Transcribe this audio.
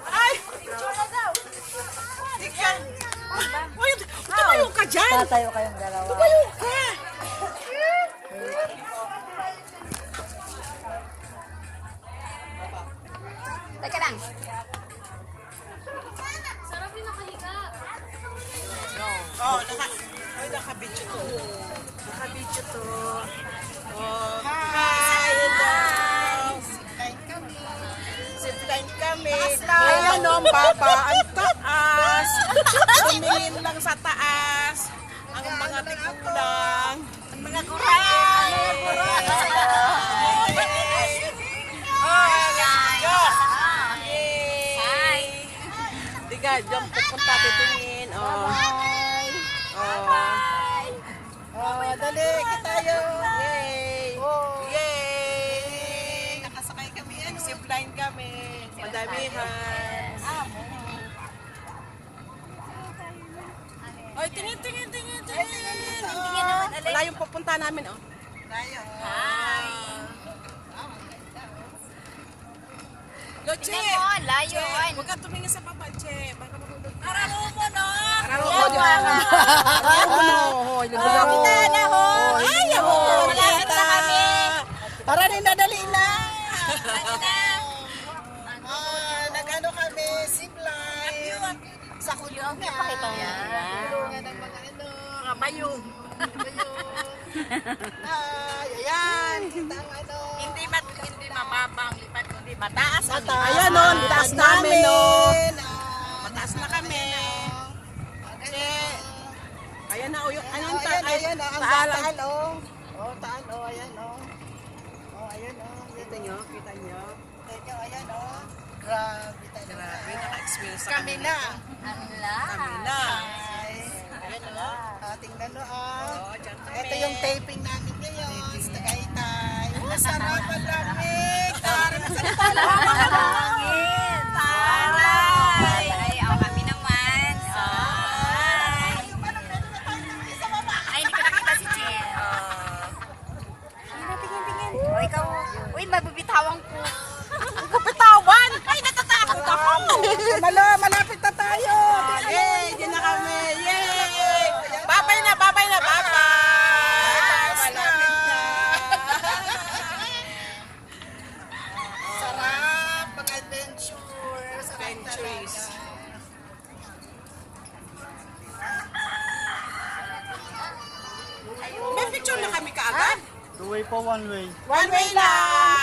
Ay! Ikaw! Uy, tumayo ka dyan! Tatayo kayong dalawa. Tumayo ka! Teka lang. Oh, naka-video to. Naka-video to. Oh, hi! Zipline kami. Ayan o, baba. Ang taas. Tumingin lang sa taas. Ang mga tigulang. Ang mga kuray. Diga, diyan pupunta titingin. Oh. Oh, dali, tayo. Yay! Yay! Nakasakay kami, zipline kami. Madamihan. Ay, tingin. Oh, wala yung pupunta namin, oh. Layo. Hi. Yo, Che. Layo. Huwag ka tumingin sa baba, Che. Baka mahulog. Araro mo, no? Araro mo, di ba? Kita na, ho. Ay, ho. Malapit na kami. Tara na, dali na. Nag-ano kami, zipline. Sa kulungan. Pakita mo yan. Kulungan ng mga mga bayong. Ay, ayan. Kita ang ano. Hindi mababang lipat, kundi mataas ang Ayan o, taas namin o. Mataas na kami. Ayan na o, yung anong taal? Ayan o, ang taal o. O, taal o, ayan o. O, ayan o. Kita nyo? Ayan o. Grabe tayo. Grabe, naka-experience na kami na. Kami na. Ayan o. Tingnan o. Ito yung taping namin ngayon sa Tagaytay. Masarap ang lamig. Tara na sa Hangin. Taray. Ay, ako kami naman. Ay, hindi ko nakita si Jen. Tingin. O, ikaw. Uy, mabibitawan ko. Kapitawan! Ay, natatakot ako! Malapit na tayo! Yay! Diyan na kami! Yay! Babay na! Malapit na! Sarap! Pag-adventure! Adventures! May picture na kami kaagad? Two way po, one way. One way lang!